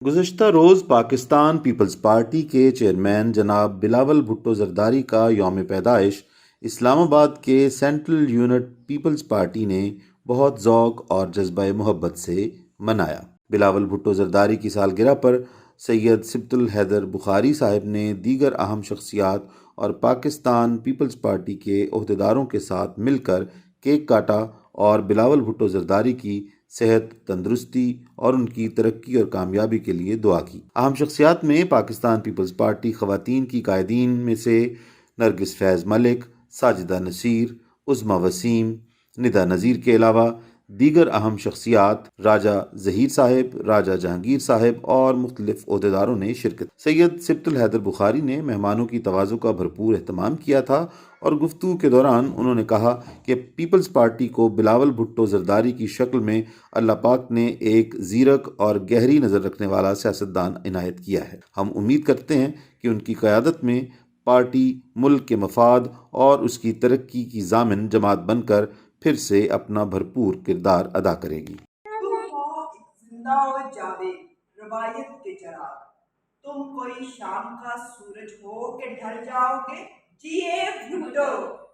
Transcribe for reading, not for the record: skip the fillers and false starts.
گزشتہ روز Pakistan Peoples party کے chairman جناب بلاول بھٹو زرداری کا یوم پیدائش اسلام آباد کے سینٹرل یونٹ پیپلز پارٹی نے بہت ذوق اور جذبہ محبت سے منایا۔ بلاول بھٹو زرداری کی سالگرہ پر سید سبط الحیدر بخاری صاحب نے دیگر اہم شخصیات اور پاکستان پیپلز پارٹی کے عہدیداروں کے ساتھ مل کر کیک کاٹا اور بلاول بھٹو زرداری کی صحت، تندرستی اور ان کی ترقی اور کامیابی کے لیے دعا کی۔ اہم شخصیات میں پاکستان پیپلز پارٹی خواتین کی قائدین میں سے نرگس فیض ملک، ساجدہ نصیر، عظمیٰ وسیم، ندا نذیر کے علاوہ دیگر اہم شخصیات راجہ ظہیر صاحب، راجہ جہانگیر صاحب اور مختلف عہدیداروں نے شرکت۔ سید سبط الحیدر بخاری نے مہمانوں کی تواضع کا بھرپور اہتمام کیا تھا اور گفتگو کے دوران انہوں نے کہا کہ پیپلز پارٹی کو بلاول بھٹو زرداری کی شکل میں اللہ پاک نے ایک زیرک اور گہری نظر رکھنے والا سیاستدان عنایت کیا ہے۔ ہم امید کرتے ہیں کہ ان کی قیادت میں پارٹی ملک کے مفاد اور اس کی ترقی کی ضامن جماعت بن کر پھر سے اپنا بھرپور کردار ادا کرے گی۔ تم ہو زندہ و جاوید روایت کے چراغ، تم کوئی شام کا سورج ہو کہ ڈھل جاؤ گے، جیے بھٹو۔